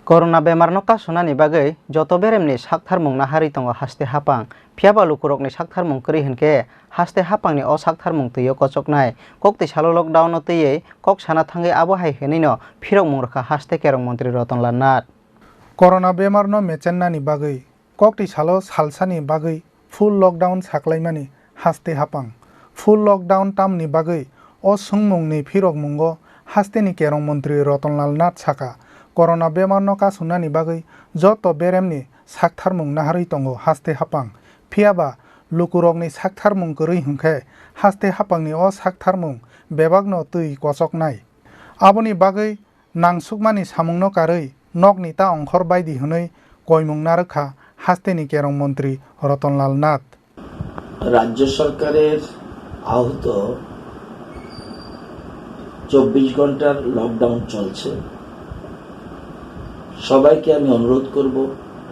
Corona bemar no kasuna ni bagai Jotto beremni Saktharmung na hari tongo Haste Haphang phiaba Lukurokni Saktharmung kwrwi hinkhe Haste Haphangni o Saktharmung twiyo kochoknai kokti salo lockdown no twiwi kok sana thangai abo hai hinui no phirokmung rokha Haste kerong mantri Rottonlal Nath. Corona bemar no mechenna ni bagai kokti salo salsani bagai full lockdown saklaimani Haste Haphang full lockdown tam ni bagai o sungmung ni phirokmungo Haste ni kerong mantri Rottonlal Nath saka Corona bemar no kasuna ni bagai Jotto beremni Saktharmung na hari tongo Haste Haphang phiaba Lukurokni Saktharmung kwrwi hinkhe Haste Haphangni o Saktharmung bebakno twi kochoknai aboni bagai nangsukmani samungno karwi nokni ta ongkhor baidi hinui koimung narokha Haste ni kerong mantri Rottonlal Nath. রাজ্য সরকারের আহত 24 ঘন্টার lockdown চলছে। সবাইকে আমি অনুরোধ করব,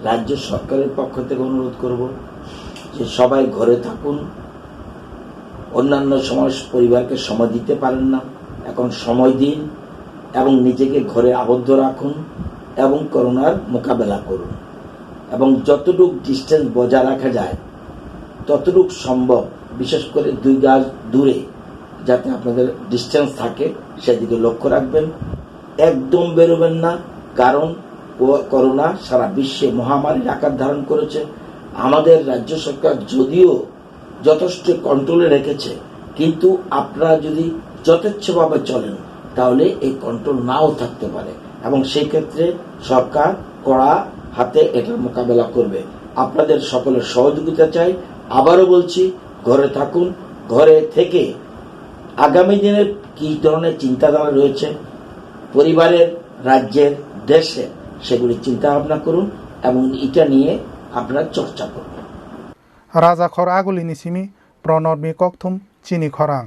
রাজ্য সরকারের পক্ষ থেকে অনুরোধ করব যে সবাই ঘরে থাকুন। অন্যান্য সময় পরিবারকে সময় দিতে পারেন না, এখন সময় দিন এবং নিজেকে ঘরে আবদ্ধ রাখুন এবং করোনার মোকাবেলা করুন এবং যতটুকু ডিস্টেন্স বজায় রাখা যায় ততটুকু সম্ভব, বিশেষ করে 2 গজ দূরে যাতে আপনাদের ডিস্টেন্স থাকে সেদিকে লক্ষ্য রাখবেন। একদম বেরোবেন না, কারণ করোনা সারা বিশ্বে মহামারীর আকার ধারণ করেছে। আমাদের রাজ্য সরকার যদিও যথেষ্ট কন্ট্রোলে রেখেছে, কিন্তু আপনারা যদি যথেচ্ছভাবে চলেন তাহলে এই কন্ট্রোল নাও থাকতে পারে এবং সেই ক্ষেত্রে সরকার কড়া হাতে এটার মোকাবেলা করবে। আপনাদের সকলের সহযোগিতা চাই। আবারও বলছি, ঘরে থাকুন। ঘরে থেকে আগামী দিনের কি ধরনের চিন্তাধারা রয়েছে পরিবারের, রাজ্যের, দেশে, সেগুলি চিন্তা ভাবনা করুন এবং এটা নিয়ে আপনারা চর্চা করুন। রাজা খর আগুলিনি সিমি প্রণব মি ককথুম চিনি খরাং।